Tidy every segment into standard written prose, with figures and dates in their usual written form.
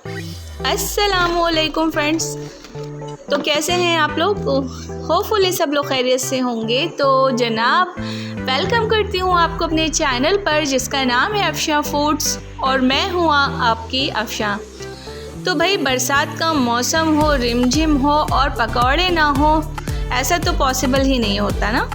अस्सलामुअलैकुम फ्रेंड्स। तो कैसे हैं आप लोग? होपफुली सब लोग खैरियत से होंगे। तो जनाब, वेलकम करती हूँ आपको अपने चैनल पर जिसका नाम है अफशा फूड्स, और मैं हूँ आपकी अफशा। तो भाई, बरसात का मौसम हो, रिमझिम हो और पकौड़े ना हो, ऐसा तो पॉसिबल ही नहीं होता ना।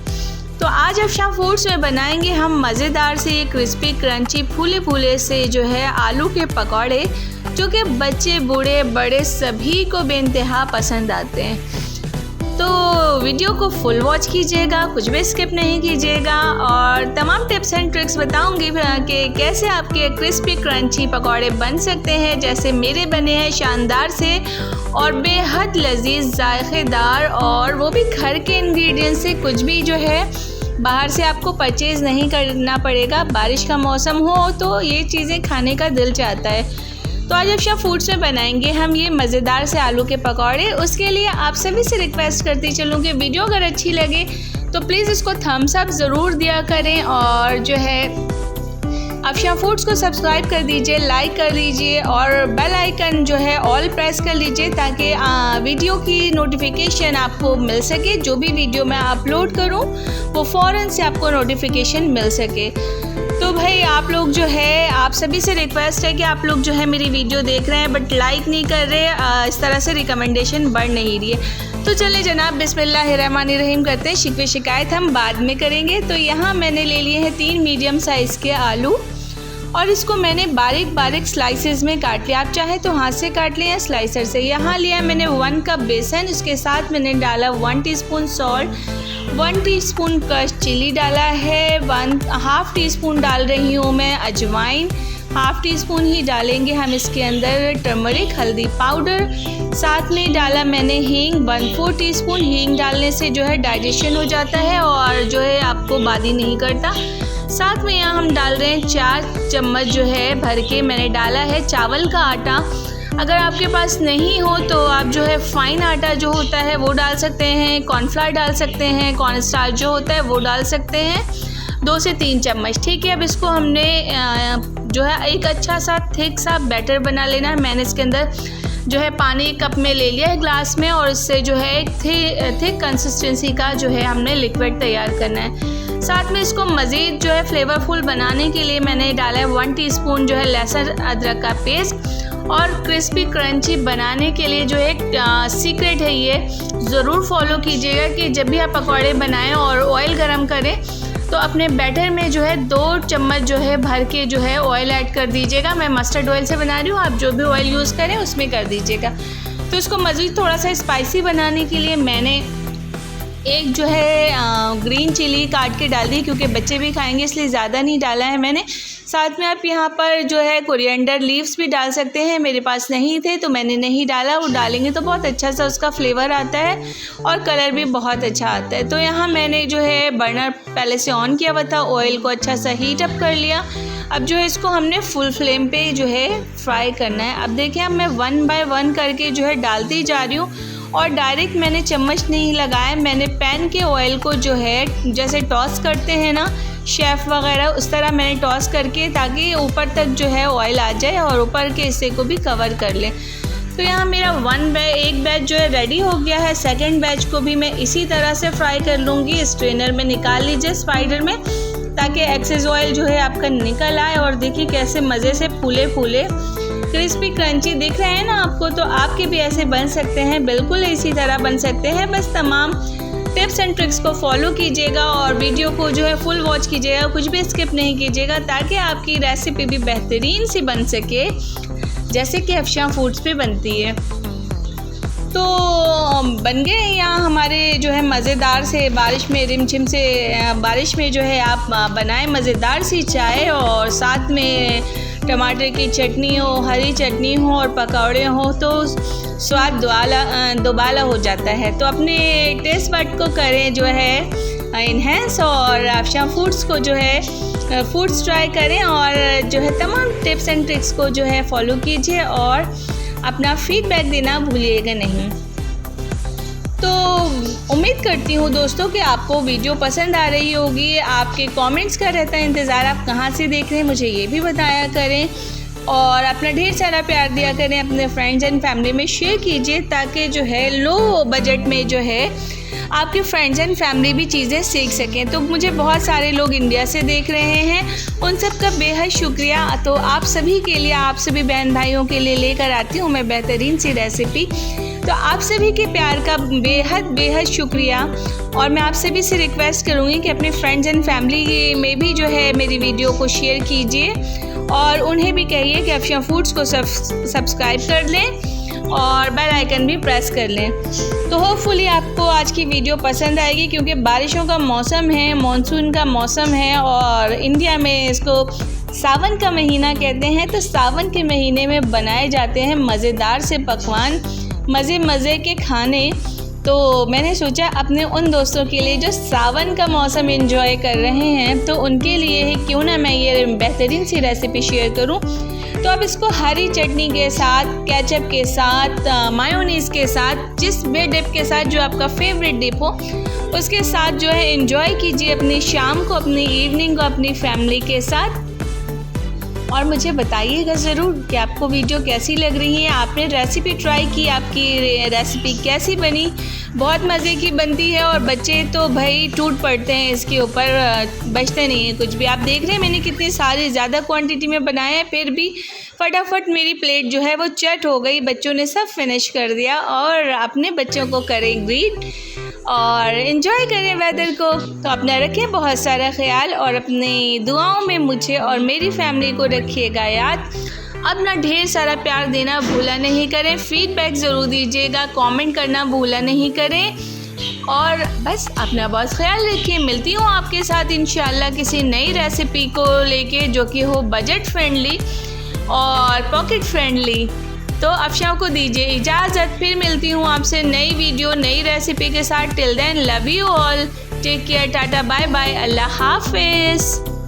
तो आज अफशा फूड्स में बनाएंगे हम मज़ेदार से क्रिस्पी क्रंची फूले फूले से जो है आलू के पकौड़े, जो कि बच्चे बूढ़े बड़े सभी को बेइंतहा पसंद आते हैं। तो वीडियो को फुल वॉच कीजिएगा, कुछ भी स्किप नहीं कीजिएगा, और तमाम टिप्स एंड ट्रिक्स बताऊंगी कि कैसे आपके क्रिस्पी क्रंची पकौड़े बन सकते हैं, जैसे मेरे बने हैं शानदार से और बेहद लजीज जायकेदार, और वो भी घर के इंग्रेडिएंट्स से। कुछ भी जो है बाहर से आपको परचेज़ नहीं करना पड़ेगा। बारिश का मौसम हो तो ये चीज़ें खाने का दिल चाहता है। तो आज अफशा फूड्स में बनाएंगे हम ये मज़ेदार से आलू के पकौड़े। उसके लिए आप सभी से रिक्वेस्ट करती चलूँ कि वीडियो अगर अच्छी लगे तो प्लीज़ इसको थम्स अप ज़रूर दिया करें, और जो है अफशा फूड्स को सब्सक्राइब कर दीजिए, लाइक कर दीजिए, और बेल आइकन जो है ऑल प्रेस कर लीजिए, ताकि वीडियो की नोटिफिकेशन आपको मिल सके। जो भी वीडियो मैं अपलोड करूं वो फ़ौरन से आपको नोटिफिकेशन मिल सके। तो भाई, आप लोग जो है, आप सभी से रिक्वेस्ट है कि आप लोग जो है मेरी वीडियो देख रहे हैं बट लाइक नहीं कर रहे, इस तरह से रिकमेंडेशन बढ़ नहीं रही है। तो चलिए जनाब, बिस्मिल्लाहिर्रहमानिर्रहीम करते हैं। शिकवे शिकायत हम बाद में करेंगे। तो यहाँ मैंने ले लिए हैं 3 मीडियम साइज़ के आलू, और इसको मैंने बारीक बारीक स्लाइसेस में काट लिया। आप चाहे तो हाथ से काट लें या स्लाइसर से। यहाँ लिया मैंने 1 कप बेसन, उसके साथ मैंने डाला 1 teaspoon salt, 1 teaspoon crush chilli डाला है, 1/2 टीस्पून डाल रही हूँ मैं अजवाइन, 1/2 टीस्पून ही डालेंगे हम इसके अंदर टर्मरिक हल्दी पाउडर। साथ में डाला मैंने हींग, 1/4 टीस्पून। हींग डालने से जो है डाइजेशन हो जाता है और जो है आपको बादी नहीं करता। साथ में यहाँ हम डाल रहे हैं 4 चम्मच जो है भर के मैंने डाला है चावल का आटा। अगर आपके पास नहीं हो तो आप जो है फाइन आटा जो होता है वो डाल सकते हैं, कॉर्नफ्लावर डाल सकते हैं, कॉर्नस्टार्च जो होता है वो डाल सकते हैं, 2 से 3 चम्मच। ठीक है, अब इसको हमने जो है एक अच्छा सा थिक सा बैटर बना लेना है। मैंने इसके अंदर जो है पानी कप में ले लिया है ग्लास में, और इससे जो है एक थिक कंसिस्टेंसी का जो है हमने लिक्विड तैयार करना है। साथ में इसको मज़ीद जो है फ्लेवरफुल बनाने के लिए मैंने डाला है 1 टीस्पून जो है लहसुन अदरक का पेस्ट। और क्रिस्पी क्रंची बनाने के लिए जो एक सीक्रेट है, ये ज़रूर फॉलो कीजिएगा कि जब भी आप पकौड़े बनाएं और ऑयल गरम करें तो अपने बैटर में जो है 2 चम्मच जो है भर के जो है ऑयल ऐड कर दीजिएगा। मैं मस्टर्ड ऑयल से बना रही हूँ, आप जो भी ऑयल यूज़ करें उसमें कर दीजिएगा। तो इसको मज़ीद थोड़ा सा स्पाइसी बनाने के लिए मैंने एक जो है ग्रीन चिली काट के डाल दी, क्योंकि बच्चे भी खाएंगे इसलिए ज़्यादा नहीं डाला है मैंने। साथ में आप यहाँ पर जो है कोरिएंडर लीव्स भी डाल सकते हैं, मेरे पास नहीं थे तो मैंने नहीं डाला। वो डालेंगे तो बहुत अच्छा सा उसका फ्लेवर आता है और कलर भी बहुत अच्छा आता है। तो यहाँ मैंने जो है बर्नर पहले से ऑन किया हुआ था, ऑयल को अच्छा सा हीट अप कर लिया। अब जो है इसको हमने फुल फ्लेम पे जो है फ्राई करना है। अब देखिए, अब मैं 1 बाय 1 करके जो है डालती जा रही हूँ, और डायरेक्ट मैंने चम्मच नहीं लगाया। मैंने पैन के ऑयल को जो है जैसे टॉस करते हैं ना शेफ़ वगैरह, उस तरह मैंने टॉस करके, ताकि ऊपर तक जो है ऑयल आ जाए और ऊपर के हिस्से को भी कवर कर लें। तो यहाँ मेरा एक बैच जो है रेडी हो गया है। सेकंड बैच को भी मैं इसी तरह से फ्राई कर लूँगी। स्ट्रेनर में निकाल लीजिए स्पाइडर में, ताकि एक्सेस ऑयल जो है आपका निकल आए। और देखिए कैसे मज़े से फूले फूले क्रिस्पी क्रंची दिख रहे हैं ना आपको। तो आपके भी ऐसे बन सकते हैं, बिल्कुल इसी तरह बन सकते हैं। बस तमाम टिप्स एंड ट्रिक्स को फॉलो कीजिएगा और वीडियो को जो है फुल वॉच कीजिएगा, कुछ भी स्किप नहीं कीजिएगा, ताकि आपकी रेसिपी भी बेहतरीन सी बन सके जैसे कि अफशा फूड्स पे बनती है। तो बन गए यहाँ हमारे जो है मज़ेदार से बारिश में रिमझिम से बारिश में जो है आप बनाएं मज़ेदार सी चाय, और साथ में टमाटर की चटनी हो, हरी चटनी हो और पकौड़े हो, तो स्वाद दोबाला हो जाता है। तो अपने टेस्ट बड को करें जो है इन्हेंस, और अफशा फूड्स को जो है फूड्स ट्राई करें, और जो है तमाम टिप्स एंड ट्रिक्स को जो है फॉलो कीजिए, और अपना फीडबैक देना भूलिएगा नहीं। तो उम्मीद करती हूँ दोस्तों कि आपको वीडियो पसंद आ रही होगी। आपके कमेंट्स का रहता है इंतज़ार, आप कहाँ से देख रहे हैं मुझे ये भी बताया करें। और अपना ढेर सारा प्यार दिया करें, अपने फ्रेंड्स एंड फैमिली में शेयर कीजिए ताकि जो है लो बजट में जो है आपके फ्रेंड्स एंड फैमिली भी चीज़ें सीख सकें। तो मुझे बहुत सारे लोग इंडिया से देख रहे हैं, उन सब का बेहद शुक्रिया। तो आप सभी के लिए, आप सभी बहन भाइयों के लिए लेकर आती हूँ मैं बेहतरीन सी रेसिपी। तो आप सभी के प्यार का बेहद शुक्रिया। और मैं आप सभी से रिक्वेस्ट करूँगी कि अपने फ्रेंड्स एंड फैमिली में भी जो है मेरी वीडियो को शेयर कीजिए और उन्हें भी कहिए कि अफशा फूड्स को सब्सक्राइब कर लें और बेल आइकन भी प्रेस कर लें। तो होपफुली आपको आज की वीडियो पसंद आएगी, क्योंकि बारिशों का मौसम है, मॉनसून का मौसम है और इंडिया में इसको सावन का महीना कहते हैं। तो सावन के महीने में बनाए जाते हैं मज़ेदार से पकवान, मज़े के खाने। तो मैंने सोचा अपने उन दोस्तों के लिए जो सावन का मौसम एंजॉय कर रहे हैं, तो उनके लिए ही क्यों ना मैं ये बेहतरीन सी रेसिपी शेयर करूं। तो अब इसको हरी चटनी के साथ, केचप के साथ, मायोनीज़ के साथ, जिस भी डिप के साथ जो आपका फेवरेट डिप हो उसके साथ जो है एंजॉय कीजिए अपनी शाम को, अपनी इवनिंग को अपनी फैमिली के साथ। और मुझे बताइएगा ज़रूर कि आपको वीडियो कैसी लग रही है। आपने रेसिपी ट्राई की, आपकी रेसिपी कैसी बनी? बहुत मज़े की बनती है और बच्चे तो भाई टूट पड़ते हैं इसके ऊपर, बचते नहीं है कुछ भी। आप देख रहे हैं मैंने कितनी सारी ज़्यादा क्वांटिटी में बनाया है, फिर भी फटाफट मेरी प्लेट जो है वो चट हो गई। बच्चों ने सब फिनिश कर दिया। और अपने बच्चों को करें ग्रीट और इन्जॉय करें वेदर को। तो अपना रखें बहुत सारा ख्याल और अपनी दुआओं में मुझे और मेरी फैमिली को रखिएगा याद। अपना ढेर सारा प्यार देना भूला नहीं करें, फीडबैक ज़रूर दीजिएगा, कमेंट करना भूला नहीं करें। और बस अपना बहुत ख्याल रखिए। मिलती हूँ आपके साथ इंशाल्लाह किसी नई रेसिपी को लेके जो कि हो बजट फ्रेंडली और पॉकेट फ्रेंडली। तो अफशा को दीजिए इजाज़त, फिर मिलती हूँ आपसे नई वीडियो नई रेसिपी के साथ। Till then love you all, take care, ta-ta bye bye, अल्लाह हाफिज़।